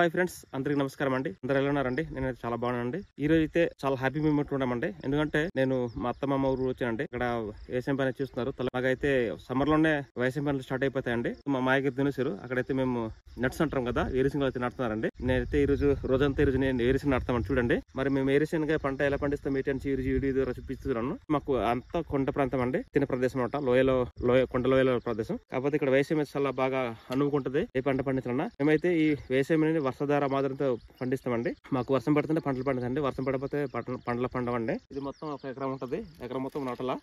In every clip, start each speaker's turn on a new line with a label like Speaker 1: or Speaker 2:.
Speaker 1: Hi friends, అందరికి నమస్కారం అండి. అందరు ఎలా ఉన్నారండి? నేనైతే చాలా బాగున్నానండి. ఈ రోజు అయితే చాలా హ్యాపీ మూమెంట్ ఉన్నామండి. ఎందుకంటే నేను మా అత్తమ్మ ఊరు వచ్చానండి. ఇక్కడ వ్యవసాయం పని చూస్తున్నారు. మాకైతే సమ్మర్ లోనే వ్యవసాయం పనులు స్టార్ట్ అయిపోతాయండి. మా మాయగారు దినేశారు. అక్కడైతే మేము నట్స్ అంటాం కదా, ఏరిసింగ్ అయితే నడుతున్నారండి. నేనైతే ఈ రోజంతా ఈ రోజు నేను ఏరిసింగ్ నడతామని చూడండి. మరి మేము ఏరిసింగ్ పంట ఎలా పండిస్తాం ఏంటి ఈ వీడియో చూపిస్తున్నాను. మాకు అంతా కొండ ప్రాంతం అండి, తినే ప్రదేశం అనమాట. కొండ లోయలో ప్రదేశం. కాకపోతే ఇక్కడ వ్యవసాయం చాలా బాగా అనుకుంటది ఏ పంట పండించాలన్నా. మేమైతే ఈ వ్యవసాయం అనేది వర్షధార మాదిరితో పండిస్తామండి. మాకు వర్షం పడుతుంటే పంటలు పండించండి, వర్షం పడకపోతే పంటలు పండవండి. ఇది మొత్తం ఒక ఎకరం ఉంటది. ఎకరం మొత్తం నాటలా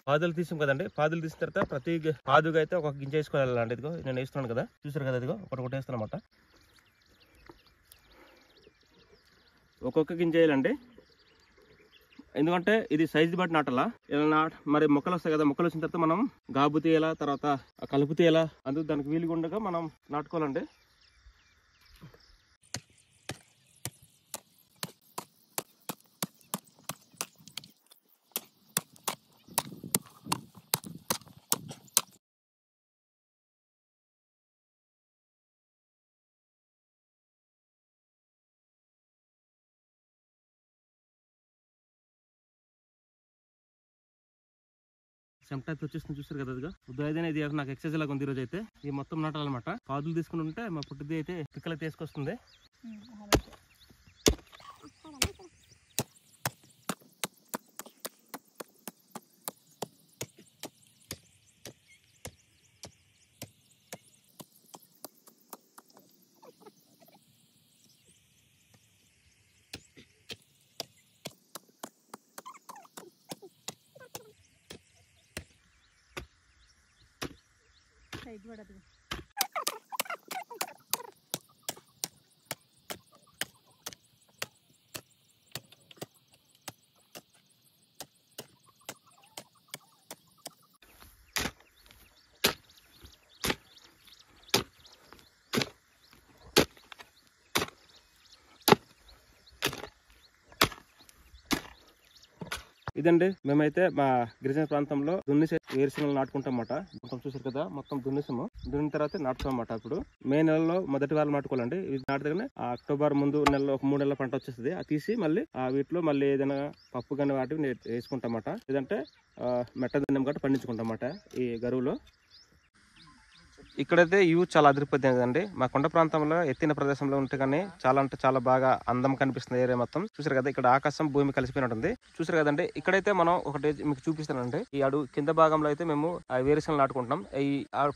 Speaker 1: పాదులు తీసాం కదండి. పాదులు తీసిన తర్వాత ప్రతి పాదుగా అయితే ఒక గింజ వేసుకొని వెళ్ళాలండి. ఇదిగో నేను వేస్తున్నాను కదా, చూసారు కదా, ఇదిగో ఒకటి వేస్తాను అనమాట. ఒక్కొక్క గింజ వేయాలండి. ఎందుకంటే ఇది సైజు బట్టి నాటాలా. ఇలా మరి మొక్కలు వస్తాయి కదా, మొక్కలు వచ్చిన తర్వాత మనం గాబు తీయాలా, తర్వాత కలుపు తీయాలా. అందుకు దానికి వీలుగా ఉండగా మనం నాటుకోవాలండి. సెంటర్ వచ్చేస్తుంది, చూసారు కదా. ఇదిగా ఉదయం ఇది నాకు ఎక్సర్సైజ్ లాగా ఉంది. ఈ రోజు అయితే ఈ మొత్తం నాటాలన్నమాట. పాదులు తీసుకుని ఉంటే మా పుట్టిది అయితే పిక్కలు తీసుకొస్తుంది. ఇదండి, మేమైతే మా గిరిజన ప్రాంతంలో దున్నేసి వేరుశనగలు నాటుకుంటాం అన్నమాట. మొత్తం చూసారు కదా, మొత్తం దున్నేసాము. దున్నిన తర్వాత నాటుతాం అన్నమాట. ఇప్పుడు మే నెలలో మొదటి వారం నాటుకోవాలండి. ఇది నాటుదగానే అక్టోబర్ ముందు నెలలో ఒక 3 నెలల పంట వచ్చేస్తుంది. అది తీసి మళ్ళీ వీటిలో మళ్ళీ ఏదైనా పప్పు కానీ వాటిని వేసుకుంటాం అన్నమాట. లేదంటే మెట్టదన్నం గట్ట పండించుకుంటాం అన్నమాట ఈ గరువులో. ఇక్కడైతే ఇవి చాలా అదిరిపోతుంది కదండి. మా కొండ ప్రాంతంలో ఎత్తిన ప్రదేశంలో ఉంటే కానీ చాలా అంటే చాలా బాగా అందం కనిపిస్తుంది ఏరియా మొత్తం. చూసారు కదా, ఇక్కడ ఆకాశం భూమి కలిసిపోయి ఉంటుంది. చూసారు కదండి, ఇక్కడైతే మనం ఒకటి మీకు చూపిస్తానండి. ఈ అడుగు కింద భాగంలో అయితే మేము వేరుశనగలు నాటుకుంటాం. ఈ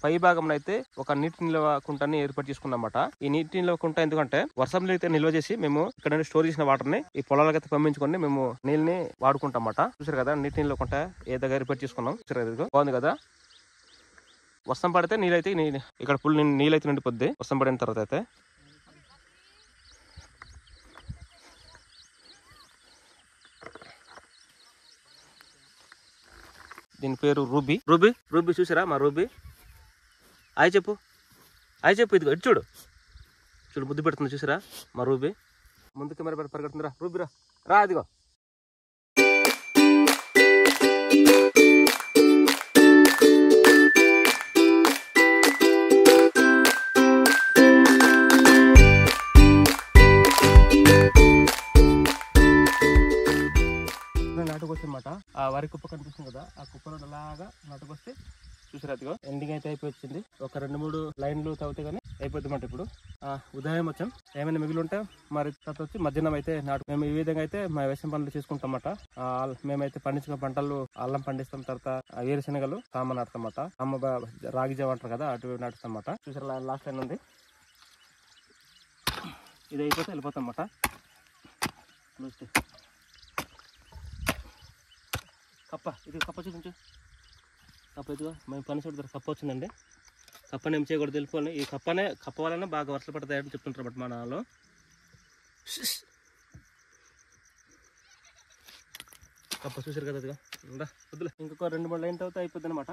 Speaker 1: పై భాగంలో అయితే ఒక నీటి నిల్వ కుంటని ఏర్పాటు చేసుకున్నాం అన్నమాట. ఈ నీటి నిల్వ కుంట ఎందుకంటే వర్షంలో అయితే నిల్వ చేసి మేము ఇక్కడ స్టోర్ చేసిన వాటర్ ని ఈ పొలాలకైతే పంపించుకొని మేము నీళ్ళని వాడుకుంటాం అన్నమాట. చూసారు కదా, నీటి నిల్వ కుంట ఏ దగ్గర ఏర్పాటు చేసుకున్నాం. చూసారు కదా, బాగుంది కదా. వర్షం పడితే నీళ్ళైతే ఇక్కడ ఫుల్ నీళ్ళైతే నిండిపోద్ది వర్షం పడిన తర్వాత అయితే. దీని పేరు రూబీ. రూబీ రూబీ చూసారా, మా రూబీ. అయి చెప్పు, అయి చెప్పు. ఇదిగో ఇటు చూడు, చూడు ముద్దు పెడుతుంది. చూసారా మా రూబీ. ముందు కెమెరా పెట్టి పరిగెడుతుందిరా రూబీ, రా రా. అదిగో నాటుకొచ్చమాట. ఆ వరి కుప్ప కనిపిస్తుంది కదా, ఆ కుప్పలో అలాగా నాటుకొస్తే చూసారు. అదిగో ఎండింగ్ అయితే అయిపోయింది. ఒక 2-3 లైన్లు తవ్వితే కానీ అయిపోతుందన్నమాట. ఇప్పుడు ఉదయం వచ్చాం, ఏమైనా మిగిలి ఉంటే మరి తర్వాత వచ్చి మధ్యాహ్నం అయితే మేము ఈ విధంగా అయితే మా వ్యవసాయం పనులు చేసుకుంటాం అన్నమాట. మేమైతే పండించిన పంటలు అల్లం పండిస్తాం, తర్వాత వేరుశనగలు సామ నాటుతాం అన్నమాట. సామ రాగి జావ అంటారు కదా, అటు నాటుతాం అన్నమాట. చూసారు లాస్ట్ లైన్ ఉంది. ఇది అయిపోతే వెళ్ళిపోతాం అన్నమాట. కప్ప, ఇది కప్ప చూపించు. కప్ప ఇదిగో మేము పని చూడతారు. కప్ప వచ్చిందండి. కప్పని ఏం చేయకూడదు తెలుసుకోవాలి. ఈ కప్ప వలన బాగా వర్షాలు పడతాయని చెప్తుంటారు బట్ మా నాలో. కప్ప చూసారు కదా, అదిగా వద్దులే. ఇంకొక 2-3 లైన్ తర్వాత అయిపోద్ది అనమాట.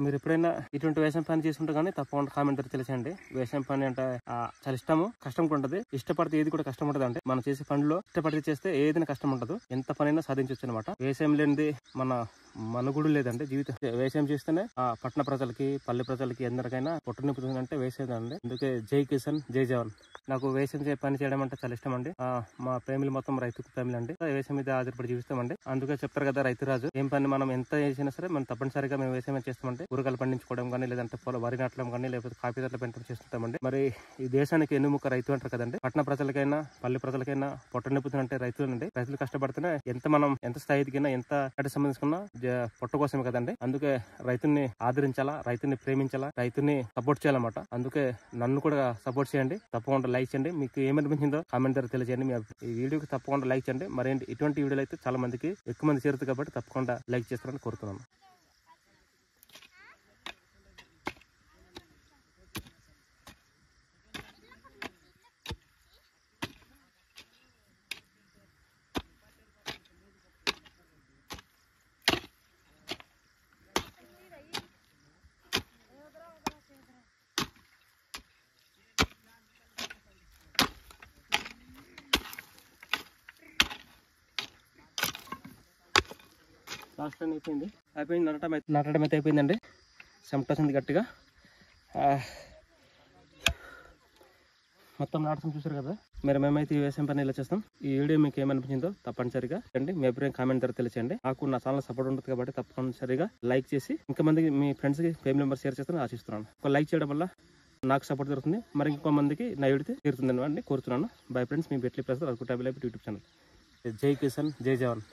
Speaker 1: మీరు ఎప్పుడైనా ఇటువంటి వ్యవసాయం పని చేసుకుంటే కానీ తప్పకుండా కామెంట్ ద్వారా తెలియచేయండి. వ్యవసాయం పని అంటే చాలా ఇష్టము, కష్టం కూడా ఉంటుంది. ఇష్టపడితే ఏది కూడా కష్టం ఉంటుంది. అంటే మనం చేసే పనిలో ఇష్టపడితే చేస్తే ఏదైనా కష్టం ఉండదు, ఎంత పనైనా సాధించవచ్చు అనమాట. వ్యవసాయం లేనిది మన మనుగుడు లేదండి. జీవితం వ్యవసాయం చేస్తేనే పట్టణ ప్రజలకి, పల్లె ప్రజలకి అందరికైనా పొట్ట నింపుతుంది అంటే వ్యవసాయం అండి. అందుకే జై కిసాన్ జై జవాన్. నాకు వ్యవసాయం పని చేయడం అంటే చాలా ఇష్టం అండి. మా ఫ్యామిలీ మొత్తం రైతు ఫ్యామిలీ అండి. వ్యవసాయం మీద ఆధారపడి జీవిస్తామండి. అందుకే చెప్తారు కదా రైతు రాజు. ఏం పని మనం ఎంత చేసినా సరే మనం తప్పనిసరిగా మేము వ్యవసాయం చేస్తామంటే కూరగాయలు పండించుకోవడం కానీ, లేదంటే వరి నాటడం కానీ, లేకపోతే కాఫీ తోటలు పెంచడం చేస్తుంటామండి. మరి ఈ దేశానికి ఎన్నుముక్క రైతు అంటారు కదండి. పట్టణ ప్రజలకైనా పల్లె ప్రజలకైనా పొట్ట నింపుతుందంటే రైతులండి. రైతులు కష్టపడితేనే మనం ఎంత స్థాయికైనా ఎంత కట్టి సంబంధించుకున్నా పొట్ట కోసమే కదండి. అందుకే రైతుని ఆదరించాలా, రైతుని ప్రేమించాలా, రైతుని సపోర్ట్ చేయాలన్నమాట. అందుకే నన్ను కూడా సపోర్ట్ చేయండి. తప్పకుండా లైక్ చేయండి. మీకు ఏమనిపించిందో కామెంట్ ద్వారా తెలియజేయండి. ఈ వీడియోకి తప్పకుండా లైక్ చేయండి. మరేంటి ఇటువంటి వీడియోలు అయితే చాలా మందికి ఎక్కువ మంది చేరుతుంది కాబట్టి తప్పకుండా లైక్ చేస్తారని కోరుతున్నాను. లాస్ట్ టైం అయిపోయింది నటడం అయితే అయిపోయిందండి. చెమటసింది గట్టిగా. మొత్తం నాటసం చూసారు కదా. మేమైతే ఈ వ్యవసాయం పని ఇలా చేస్తాం. ఈ వీడియో మీకు ఏమనిపించిందో తప్పనిసరిగా అండి మీ అభిప్రాయం కామెంట్ ద్వారా తెలియచేయండి. నాకు నా ఛానల్ సపోర్ట్ ఉంటుంది కాబట్టి తప్పనిసరిగా లైక్ చేసి ఇంకా మందికి మీ ఫ్రెండ్స్కి ఫ్యామిలీ మెంబర్స్ షేర్ చేస్తాను ఆశిస్తున్నాను. ఒక లైక్ చేయడం వల్ల నాకు సపోర్ట్ దొరుకుతుంది, మరి ఇంకో మందికి నా వీడియో తీరుతుందని కోరుతున్నాను. బై ఫ్రెండ్స్, మీ బెట్లీ ప్లస్ యూట్యూబ్ ఛానల్. జై కిసాన్ జై జవాన్.